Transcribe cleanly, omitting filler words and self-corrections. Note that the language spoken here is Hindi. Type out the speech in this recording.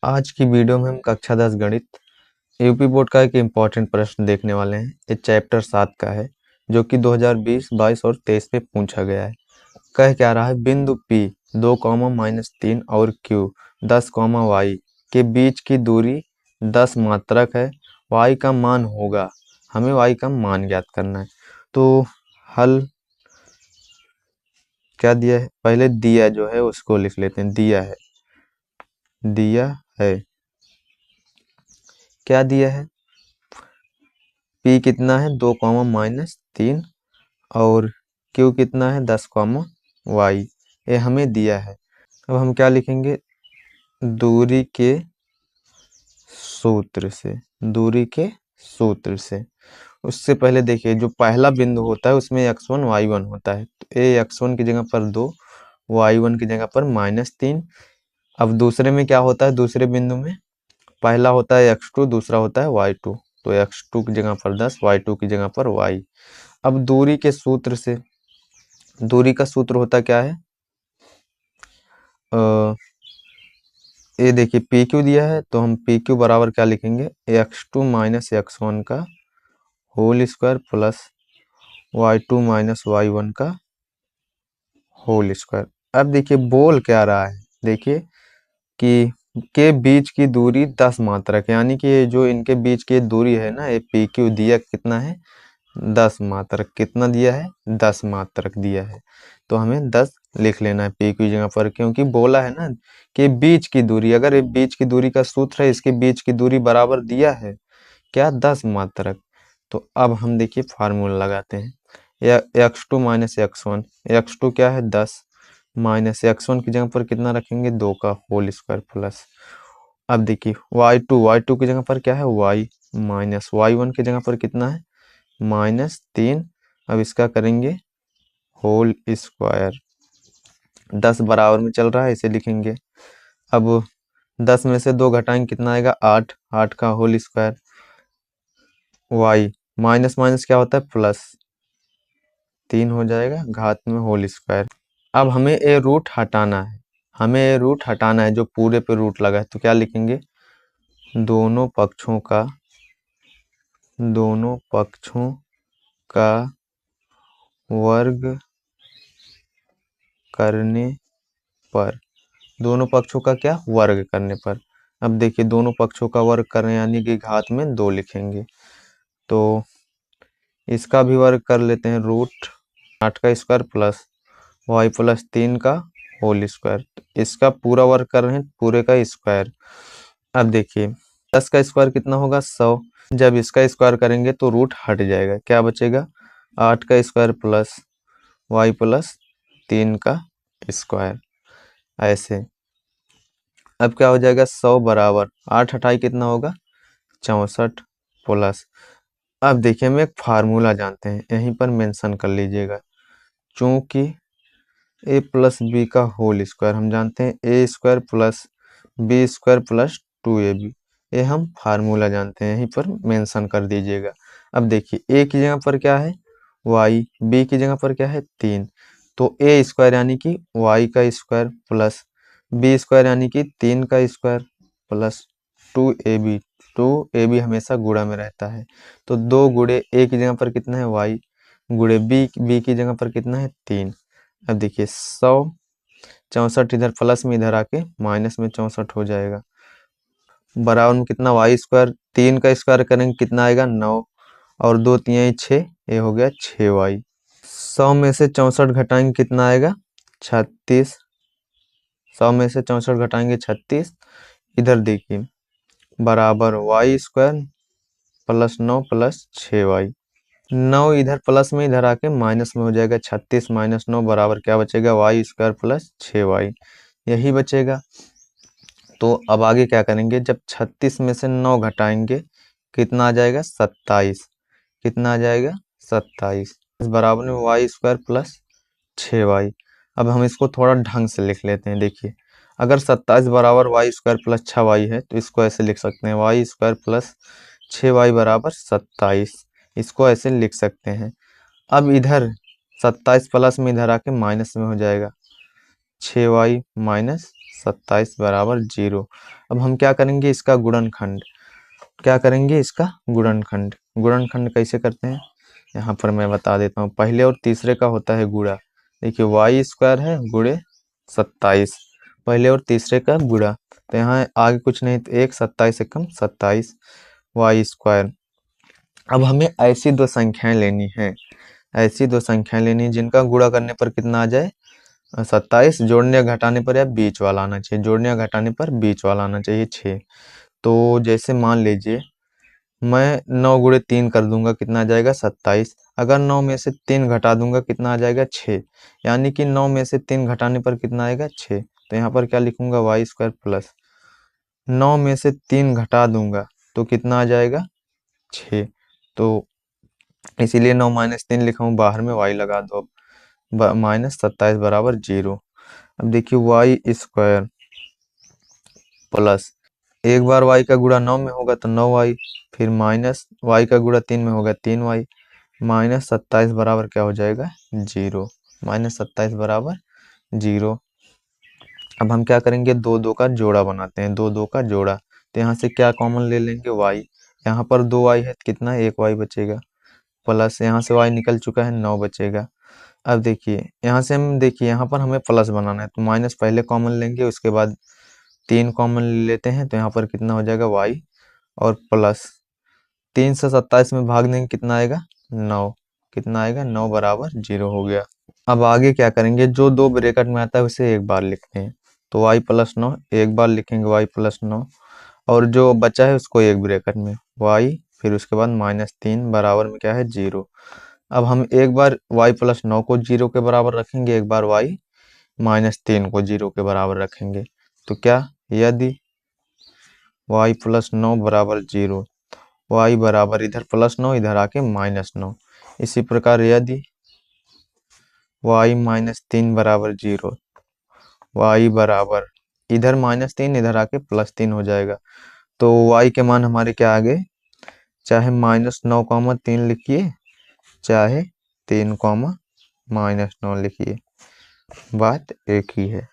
आज की वीडियो में हम कक्षा 10 गणित यूपी बोर्ड का एक इम्पॉर्टेंट प्रश्न देखने वाले हैं। ये चैप्टर 7 का है जो कि 2020, 22 और 23 में पूछा गया है। कह क्या रहा है, बिंदु P 2, -3 और Q 10, y के बीच की दूरी 10 मात्रक है। y का मान होगा, हमें y का मान ज्ञात करना है। तो हल क्या दिया है, पहले दिया जो है उसको लिख लेते हैं। दिया है क्या दिया है, P कितना है 2, -3 और Q कितना है 10, y ये हमें दिया है। अब हम क्या लिखेंगे, दूरी के सूत्र से उससे पहले देखिए, जो पहला बिंदु होता है उसमें x1 y1 होता है। तो ये x1 की जगह पर 2, y1 की जगह पर -3। अब दूसरे में क्या होता है, दूसरे बिंदु में पहला होता है x2, दूसरा होता है y2। तो x2 की जगह पर 10, y2 की जगह पर y। अब दूरी के सूत्र से, दूरी का सूत्र होता क्या है, ये देखिए पी क्यू दिया है तो हम पी क्यू बराबर क्या लिखेंगे, x2 - x1 का whole square plus y2 - y1 का होल स्क्वायर। अब देखिए बोल क्या रहा है, देखिए कि के बीच की दूरी 10 मात्रक, यानी कि ये जो इनके बीच की दूरी है ना, ये पी क्यू दिया कितना है 10 मात्रक। कितना दिया है 10 मात्रक दिया है। तो हमें 10 लिख लेना है पी की जगह पर, क्योंकि बोला है ना कि बीच की दूरी, अगर ये बीच की दूरी का सूत्र है, इसके बीच की दूरी बराबर दिया है क्या 10 मात्रक। तो अब हम देखिए फार्मूला लगाते हैं, या x2 - x1, x2 क्या है 10 माइनस x1 की जगह पर कितना रखेंगे 2 का होल स्क्वायर प्लस। अब देखिए y2 की जगह पर क्या है y माइनस y1 की जगह पर कितना है -3। अब इसका करेंगे होल स्क्वायर, 10 बराबर में चल रहा है इसे लिखेंगे। अब 10 में से 2 घटाएंगे कितना आएगा 8, 8 का whole square y minus minus क्या होता है प्लस, 3 हो जाएगा घात में होल स्क्वायर। अब हमें ये रूट हटाना है, जो पूरे पे रूट लगा है। तो क्या लिखेंगे, दोनों पक्षों का वर्ग करने पर, दोनों पक्षों का क्या वर्ग करने पर। अब देखिए दोनों पक्षों का वर्ग करने यानी कि घात में 2 लिखेंगे। तो इसका भी वर्ग कर लेते हैं, रूट 8 का स्क्वायर प्लस y प्लस 3 का होल स्क्वायर। इसका पूरा वर्ग कर रहे हैं, पूरे का स्क्वायर। अब देखिए 10 का स्क्वायर कितना होगा 100। जब इसका स्क्वायर करेंगे तो रूट हट जाएगा, क्या बचेगा 8 का स्क्वायर प्लस y प्लस 3 का स्क्वायर। ऐसे अब क्या हो जाएगा 100 बराबर 8 हटाई कितना होगा 64 प्लस। अब देखिए हम एक फार्मूला जानते हैं, यहीं पर मेंशन कर लीजिएगा। चूंकि a प्लस बी का होल स्क्वायर हम जानते हैं, A square plus B square plus 2ab, ये हम फार्मूला जानते हैं, यहीं पर मेंशन कर दीजिएगा। अब देखिए a की जगह पर क्या है y, b की जगह पर क्या है 3। तो a स्क्वायर यानी कि y का स्क्वायर प्लस b स्क्वायर यानी कि 3 का स्क्वायर प्लस 2ab, 2ab हमेशा गुणा में रहता है। तो 2 गुणे a की जगह पर कितना है y, गुणे b की जगह पर कितना है 3। अब देखिए 100, 64 इधर प्लस में इधर आके माइनस में 64 हो जाएगा, बराबर में कितना y स्क्वायर, 3 का स्क्वायर करेंगे कितना आएगा 9 और 2 3 6, ये हो गया 6y। 100 में से 64 घटाएंगे कितना आएगा 36, 100 में से 64 घटाएंगे 36। इधर देखिए बराबर y square plus 9 plus 6y, 9 इधर प्लस में इधर आके माइनस में हो जाएगा, 36 माइनस 9 बराबर क्या बचेगा y स्क्वायर प्लस 6y, यही बचेगा। तो अब आगे क्या करेंगे, जब 36 में से 9 घटाएंगे कितना आ जाएगा 27, कितना आ जाएगा 27 बराबर में y स्क्वायर प्लस 6y। अब हम इसको थोड़ा ढंग से लिख लेते हैं, देखिए अगर 27 बराबर y स्क्वायर प्लस 6y है तो इसको ऐसे लिख सकते हैं y स्क्वायर प्लस 6y बराबर 27, इसको ऐसे लिख सकते हैं। अब इधर 27 प्लस में इधर आके माइनस में हो जाएगा 6y माइनस 27 बराबर 0। अब हम क्या करेंगे, इसका गुणनखंड। क्या करेंगे, इसका गुणनखंड। गुणनखंड कैसे करते हैं, यहाँ पर मैं बता देता हूँ। पहले और तीसरे का होता है गुणा। देखिए वाई स्क्वायर है गुणे 27, पहले और तीसरे का गुणा। तो यहाँ आगे कुछ नहीं, तो 1 27 एकम 27 वाई स्क्वायर। अब हमें ऐसी दो संख्याएं लेनी है, ऐसी दो संख्याएं लेनी जिनका गुणा करने पर कितना आ जाए 27, जोड़ने या घटाने पर या बीच वाला आना चाहिए, जोड़ने या घटाने पर बीच वाला आना चाहिए 6। तो जैसे मान लीजिए मैं 9 गुणे 3 कर दूंगा, कितना आ जाएगा 27। अगर 9 में से 3 घटा दूंगा कितना आ जाएगा 6, यानी कि 9 में से 3 घटाने पर कितना आएगा 6। तो यहाँ पर क्या लिखूंगा, वाई स्क्वायर प्लस 9 में से 3 घटा दूंगा तो कितना आ जाएगा 6। तो इसीलिए 9 माइनस 3 लिखा हूँ, बाहर में वाई लगा दो। अब माइनस 27 बराबर 0। अब देखिए वाई स्क्वायर प्लस, एक बार y का गुणा 9 में होगा तो 9y, फिर माइनस y का गुणा 3 में होगा 3y, माइनस 27 बराबर क्या हो जाएगा 0। माइनस 27 बराबर 0। अब हम क्या करेंगे, दो दो का जोड़ा बनाते हैं, दो दो का जोड़ा। तो यहाँ से क्या कॉमन ले लेंगे, y। यहाँ पर 2y है तो कितना, 1y बचेगा, प्लस यहाँ से y निकल चुका है 9 बचेगा। अब देखिए यहाँ से हम, देखिए यहाँ पर हमें प्लस बनाना है तो माइनस पहले कॉमन लेंगे, उसके बाद 3 कॉमन लेते हैं, तो यहाँ पर कितना हो जाएगा y और प्लस 3 से 27 में भाग देंगे कितना आएगा 9, कितना आएगा 9 बराबर 0 हो गया। अब आगे क्या करेंगे, जो दो ब्रैकेट में आता है उसे एक बार लिखते हैं, तो y प्लस 9 एक बार लिखेंगे, y प्लस 9, और जो बचा है उसको एक ब्रैकेट में y, फिर उसके बाद माइनस 3 बराबर में क्या है 0। अब हम एक बार y प्लस 9 को 0 के बराबर रखेंगे, एक बार y माइनस 3 को 0 के बराबर रखेंगे। तो क्या, यदि y प्लस 9 बराबर 0, y बराबर इधर प्लस 9 इधर आके माइनस 9। इसी प्रकार यदि y माइनस 3 बराबर 0, y बराबर इधर माइनस 3 इधर आके प्लस 3 हो जाएगा। तो y के मान हमारे क्या आ गए, चाहे माइनस 9,3 लिखिए, चाहे 3, माइनस 9 लिखिए, बात एक ही है।